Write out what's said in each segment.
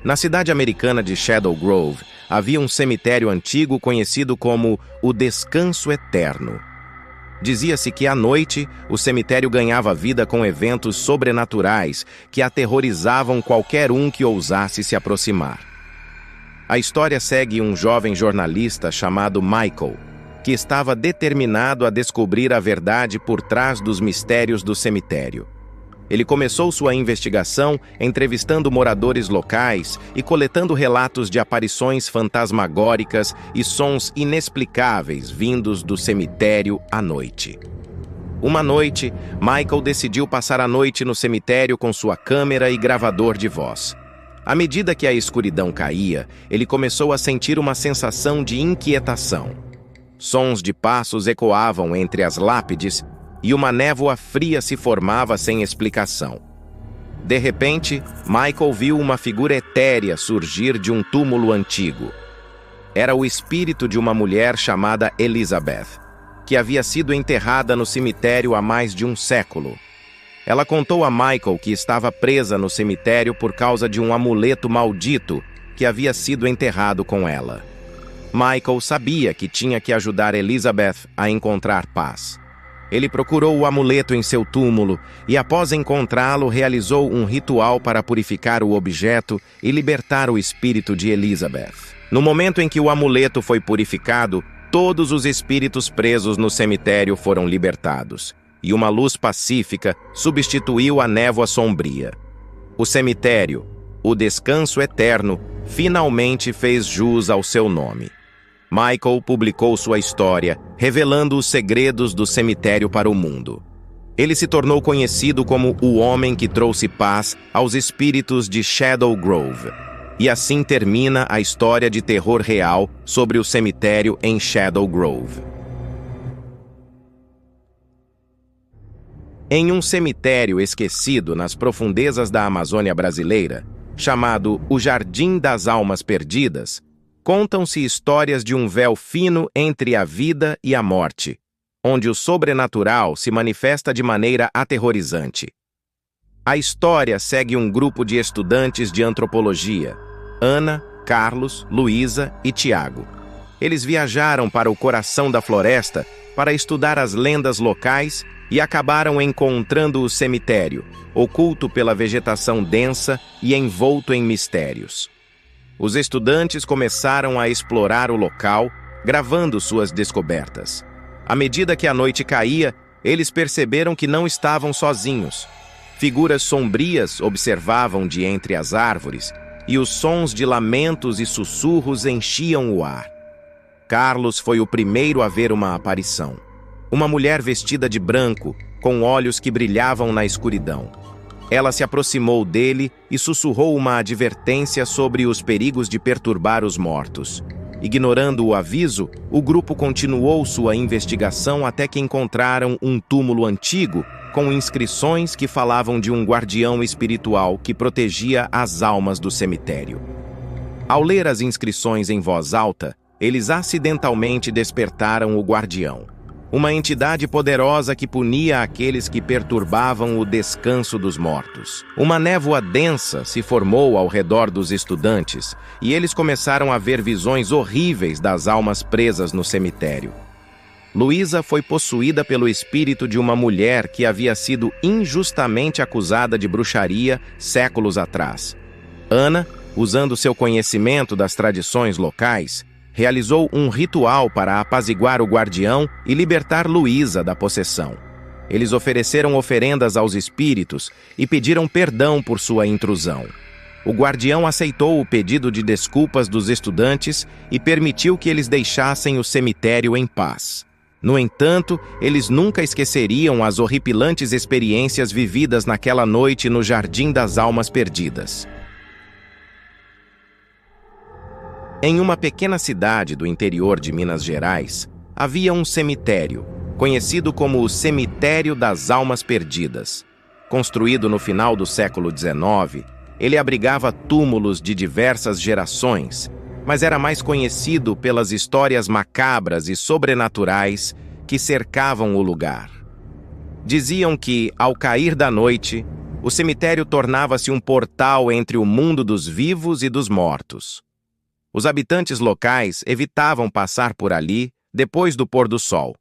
Na cidade americana de Shadow Grove, havia um cemitério antigo conhecido como o Descanso Eterno. Dizia-se que à noite, o cemitério ganhava vida com eventos sobrenaturais que aterrorizavam qualquer um que ousasse se aproximar. A história segue um jovem jornalista chamado Michael, que estava determinado a descobrir a verdade por trás dos mistérios do cemitério. Ele começou sua investigação entrevistando moradores locais e coletando relatos de aparições fantasmagóricas e sons inexplicáveis vindos do cemitério à noite. Uma noite, Michael decidiu passar a noite no cemitério com sua câmera e gravador de voz. À medida que a escuridão caía, ele começou a sentir uma sensação de inquietação. Sons de passos ecoavam entre as lápides e uma névoa fria se formava sem explicação. De repente, Michael viu uma figura etérea surgir de um túmulo antigo. Era o espírito de uma mulher chamada Elizabeth, que havia sido enterrada no cemitério há mais de um século. Ela contou a Michael que estava presa no cemitério por causa de um amuleto maldito que havia sido enterrado com ela. Michael sabia que tinha que ajudar Elizabeth a encontrar paz. Ele procurou o amuleto em seu túmulo e, após encontrá-lo, realizou um ritual para purificar o objeto e libertar o espírito de Elizabeth. No momento em que o amuleto foi purificado, todos os espíritos presos no cemitério foram libertados, e uma luz pacífica substituiu a névoa sombria. O cemitério, o Descanso Eterno, finalmente fez jus ao seu nome. Michael publicou sua história, revelando os segredos do cemitério para o mundo. Ele se tornou conhecido como o homem que trouxe paz aos espíritos de Shadow Grove. E assim termina a história de terror real sobre o cemitério em Shadow Grove. Em um cemitério esquecido nas profundezas da Amazônia brasileira, chamado o Jardim das Almas Perdidas, contam-se histórias de um véu fino entre a vida e a morte, onde o sobrenatural se manifesta de maneira aterrorizante. A história segue um grupo de estudantes de antropologia, Ana, Carlos, Luísa e Tiago. Eles viajaram para o coração da floresta para estudar as lendas locais e acabaram encontrando o cemitério, oculto pela vegetação densa e envolto em mistérios. Os estudantes começaram a explorar o local, gravando suas descobertas. À medida que a noite caía, eles perceberam que não estavam sozinhos. Figuras sombrias observavam de entre as árvores, e os sons de lamentos e sussurros enchiam o ar. Carlos foi o primeiro a ver uma aparição. Uma mulher vestida de branco, com olhos que brilhavam na escuridão. Ela se aproximou dele e sussurrou uma advertência sobre os perigos de perturbar os mortos. Ignorando o aviso, o grupo continuou sua investigação até que encontraram um túmulo antigo com inscrições que falavam de um guardião espiritual que protegia as almas do cemitério. Ao ler as inscrições em voz alta, eles acidentalmente despertaram o guardião, uma entidade poderosa que punia aqueles que perturbavam o descanso dos mortos. Uma névoa densa se formou ao redor dos estudantes e eles começaram a ver visões horríveis das almas presas no cemitério. Luísa foi possuída pelo espírito de uma mulher que havia sido injustamente acusada de bruxaria séculos atrás. Ana, usando seu conhecimento das tradições locais, realizou um ritual para apaziguar o guardião e libertar Luísa da possessão. Eles ofereceram oferendas aos espíritos e pediram perdão por sua intrusão. O guardião aceitou o pedido de desculpas dos estudantes e permitiu que eles deixassem o cemitério em paz. No entanto, eles nunca esqueceriam as horripilantes experiências vividas naquela noite no Jardim das Almas Perdidas. Em uma pequena cidade do interior de Minas Gerais, havia um cemitério, conhecido como o Cemitério das Almas Perdidas. Construído no final do século XIX, ele abrigava túmulos de diversas gerações, mas era mais conhecido pelas histórias macabras e sobrenaturais que cercavam o lugar. Diziam que, ao cair da noite, O cemitério tornava-se um portal entre o mundo dos vivos e dos mortos. Os habitantes locais evitavam passar por ali depois do pôr do sol,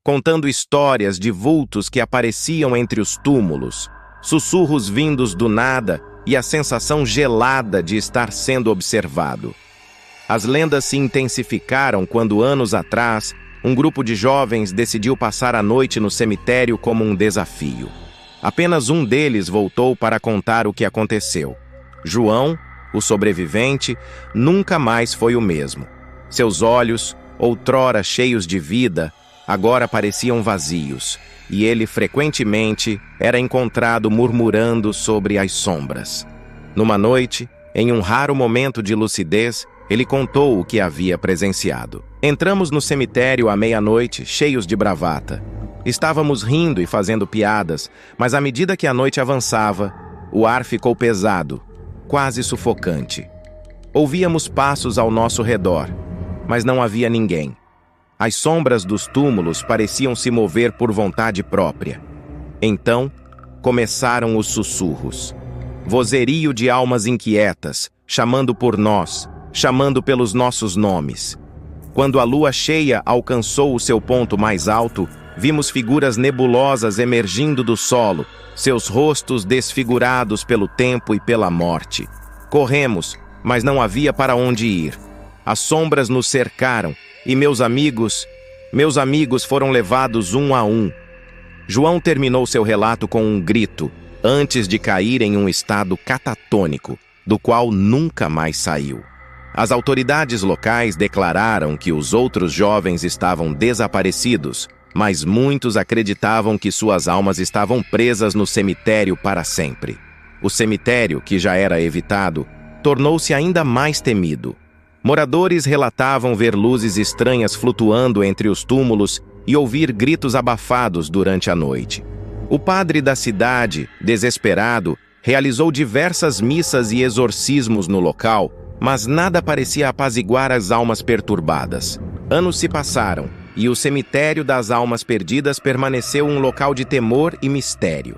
contando histórias de vultos que apareciam entre os túmulos, sussurros vindos do nada e a sensação gelada de estar sendo observado. As lendas se intensificaram quando, anos atrás, um grupo de jovens decidiu passar a noite no cemitério como um desafio. Apenas um deles voltou para contar o que aconteceu. João, o sobrevivente, nunca mais foi o mesmo. Seus olhos, outrora cheios de vida, agora pareciam vazios, e ele frequentemente era encontrado murmurando sobre as sombras. Numa noite, em um raro momento de lucidez, ele contou o que havia presenciado. Entramos no cemitério à meia-noite, cheios de bravata. Estávamos rindo e fazendo piadas, mas à medida que a noite avançava, o ar ficou pesado, quase sufocante. Ouvíamos passos ao nosso redor, mas não havia ninguém. As sombras dos túmulos pareciam se mover por vontade própria. Então, começaram os sussurros. Vozerio de almas inquietas, chamando por nós, chamando pelos nossos nomes. Quando a lua cheia alcançou o seu ponto mais alto, vimos figuras nebulosas emergindo do solo, seus rostos desfigurados pelo tempo e pela morte. Corremos, mas não havia para onde ir. As sombras nos cercaram e meus amigos foram levados um a um. João terminou seu relato com um grito, antes de cair em um estado catatônico, do qual nunca mais saiu. As autoridades locais declararam que os outros jovens estavam desaparecidos, mas muitos acreditavam que suas almas estavam presas no cemitério para sempre. O cemitério, que já era evitado, tornou-se ainda mais temido. Moradores relatavam ver luzes estranhas flutuando entre os túmulos e ouvir gritos abafados durante a noite. O padre da cidade, desesperado, realizou diversas missas e exorcismos no local, mas nada parecia apaziguar as almas perturbadas. Anos se passaram, e o cemitério das almas perdidas permaneceu um local de temor e mistério.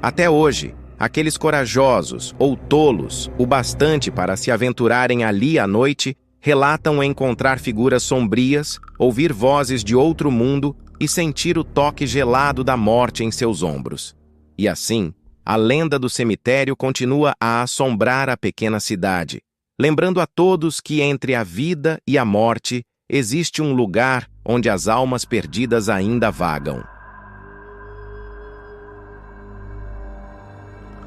Até hoje, aqueles corajosos ou tolos o bastante para se aventurarem ali à noite relatam encontrar figuras sombrias, ouvir vozes de outro mundo e sentir o toque gelado da morte em seus ombros. E assim, a lenda do cemitério continua a assombrar a pequena cidade, lembrando a todos que entre a vida e a morte existe um lugar onde as almas perdidas ainda vagam.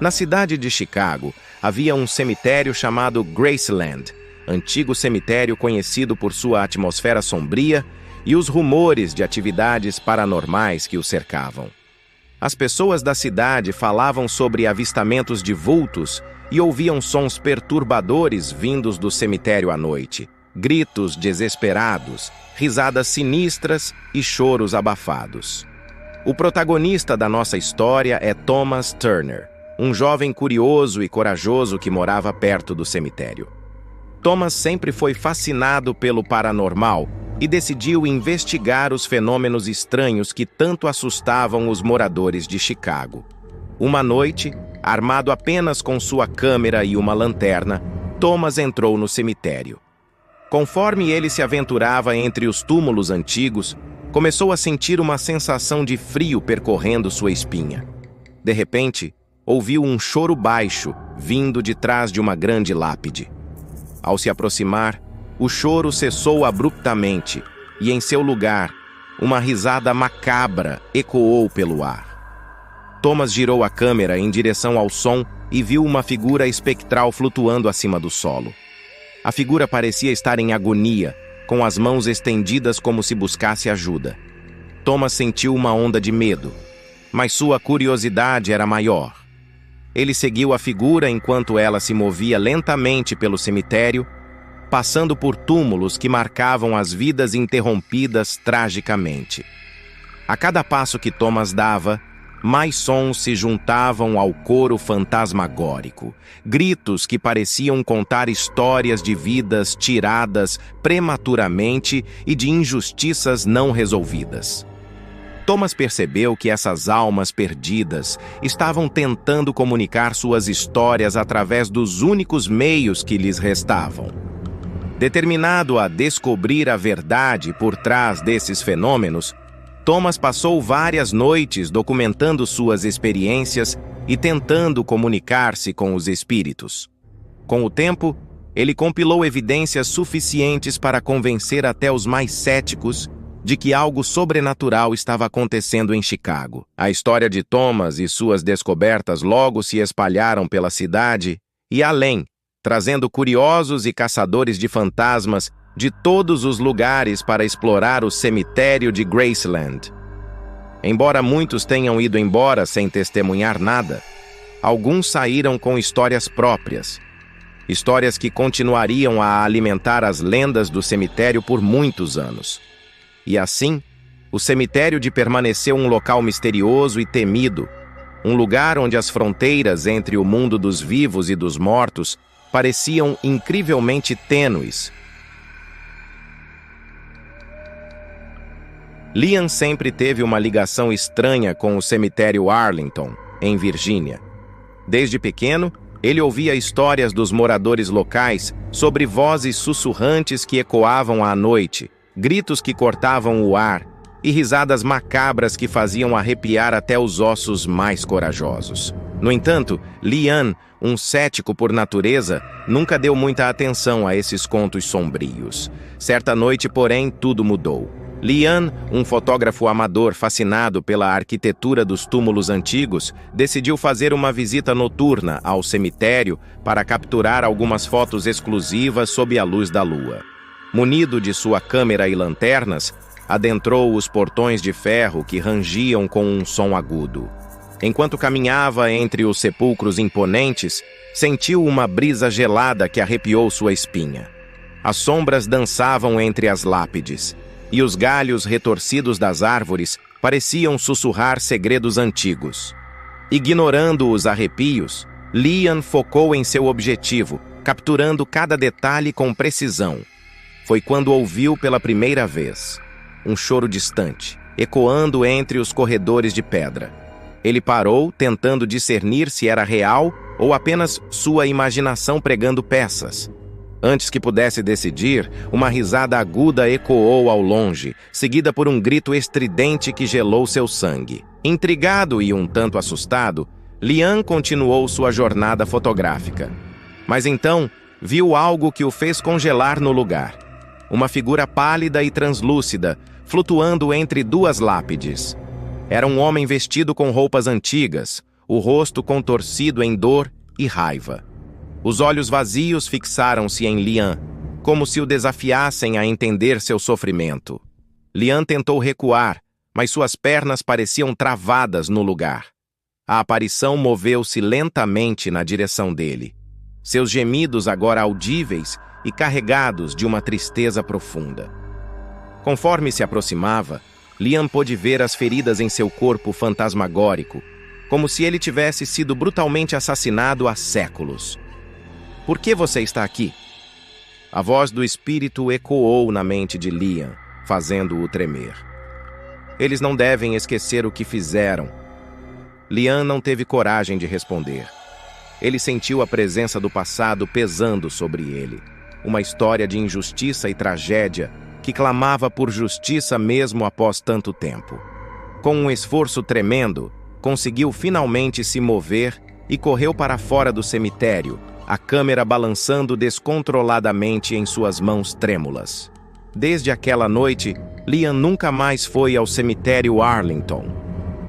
Na cidade de Chicago, havia um cemitério chamado Graceland, antigo cemitério conhecido por sua atmosfera sombria e os rumores de atividades paranormais que o cercavam. As pessoas da cidade falavam sobre avistamentos de vultos e ouviam sons perturbadores vindos do cemitério à noite, gritos desesperados, risadas sinistras e choros abafados. O protagonista da nossa história é Thomas Turner, um jovem curioso e corajoso que morava perto do cemitério. Thomas sempre foi fascinado pelo paranormal e decidiu investigar os fenômenos estranhos que tanto assustavam os moradores de Chicago. Uma noite, armado apenas com sua câmera e uma lanterna, Thomas entrou no cemitério. Conforme ele se aventurava entre os túmulos antigos, começou a sentir uma sensação de frio percorrendo sua espinha. De repente, ouviu um choro baixo vindo de trás de uma grande lápide. Ao se aproximar, o choro cessou abruptamente e, em seu lugar, uma risada macabra ecoou pelo ar. Thomas girou a câmera em direção ao som e viu uma figura espectral flutuando acima do solo. A figura parecia estar em agonia, com as mãos estendidas como se buscasse ajuda. Thomas sentiu uma onda de medo, mas sua curiosidade era maior. Ele seguiu a figura enquanto ela se movia lentamente pelo cemitério, passando por túmulos que marcavam as vidas interrompidas tragicamente. A cada passo que Thomas dava, mais sons se juntavam ao coro fantasmagórico, gritos que pareciam contar histórias de vidas tiradas prematuramente e de injustiças não resolvidas. Thomas percebeu que essas almas perdidas estavam tentando comunicar suas histórias através dos únicos meios que lhes restavam. Determinado a descobrir a verdade por trás desses fenômenos, Thomas passou várias noites documentando suas experiências e tentando comunicar-se com os espíritos. Com o tempo, ele compilou evidências suficientes para convencer até os mais céticos de que algo sobrenatural estava acontecendo em Chicago. A história de Thomas e suas descobertas logo se espalharam pela cidade e além, trazendo curiosos e caçadores de fantasmas de todos os lugares para explorar o cemitério de Graceland. Embora muitos tenham ido embora sem testemunhar nada, alguns saíram com histórias próprias, histórias que continuariam a alimentar as lendas do cemitério por muitos anos. E assim, o cemitério permaneceu um local misterioso e temido, um lugar onde as fronteiras entre o mundo dos vivos e dos mortos pareciam incrivelmente tênues. Liam sempre teve uma ligação estranha com o cemitério Arlington, em Virgínia. Desde pequeno, ele ouvia histórias dos moradores locais sobre vozes sussurrantes que ecoavam à noite, gritos que cortavam o ar e risadas macabras que faziam arrepiar até os ossos mais corajosos. No entanto, Liam, um cético por natureza, nunca deu muita atenção a esses contos sombrios. Certa noite, porém, tudo mudou. Liam, um fotógrafo amador fascinado pela arquitetura dos túmulos antigos, decidiu fazer uma visita noturna ao cemitério para capturar algumas fotos exclusivas sob a luz da lua. Munido de sua câmera e lanternas, adentrou os portões de ferro que rangiam com um som agudo. Enquanto caminhava entre os sepulcros imponentes, sentiu uma brisa gelada que arrepiou sua espinha. As sombras dançavam entre as lápides, e os galhos retorcidos das árvores pareciam sussurrar segredos antigos. Ignorando os arrepios, Liam focou em seu objetivo, capturando cada detalhe com precisão. Foi quando ouviu pela primeira vez um choro distante, ecoando entre os corredores de pedra. Ele parou, tentando discernir se era real ou apenas sua imaginação pregando peças. Antes que pudesse decidir, uma risada aguda ecoou ao longe, seguida por um grito estridente que gelou seu sangue. Intrigado e um tanto assustado, Liam continuou sua jornada fotográfica. Mas então, viu algo que o fez congelar no lugar. Uma figura pálida e translúcida, flutuando entre duas lápides. Era um homem vestido com roupas antigas, o rosto contorcido em dor e raiva. Os olhos vazios fixaram-se em Liam, como se o desafiassem a entender seu sofrimento. Liam tentou recuar, mas suas pernas pareciam travadas no lugar. A aparição moveu-se lentamente na direção dele. Seus gemidos agora audíveis e carregados de uma tristeza profunda. Conforme se aproximava, Liam pôde ver as feridas em seu corpo fantasmagórico, como se ele tivesse sido brutalmente assassinado há séculos. Por que você está aqui? A voz do espírito ecoou na mente de Liam, fazendo-o tremer. Eles não devem esquecer o que fizeram. Liam não teve coragem de responder. Ele sentiu a presença do passado pesando sobre ele. Uma história de injustiça e tragédia que clamava por justiça mesmo após tanto tempo. Com um esforço tremendo, conseguiu finalmente se mover e correu para fora do cemitério, a câmera balançando descontroladamente em suas mãos trêmulas. Desde aquela noite, Liam nunca mais foi ao cemitério Arlington.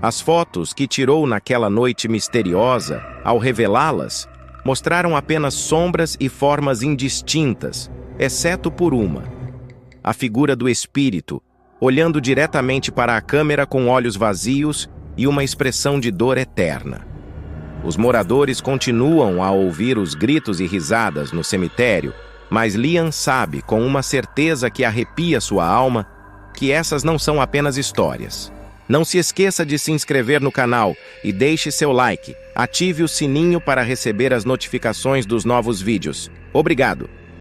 As fotos que tirou naquela noite misteriosa, ao revelá-las, mostraram apenas sombras e formas indistintas, exceto por uma. A figura do espírito, olhando diretamente para a câmera com olhos vazios e uma expressão de dor eterna. Os moradores continuam a ouvir os gritos e risadas no cemitério, mas Liam sabe, com uma certeza que arrepia sua alma, que essas não são apenas histórias. Não se esqueça de se inscrever no canal e deixe seu like. Ative o sininho para receber as notificações dos novos vídeos. Obrigado!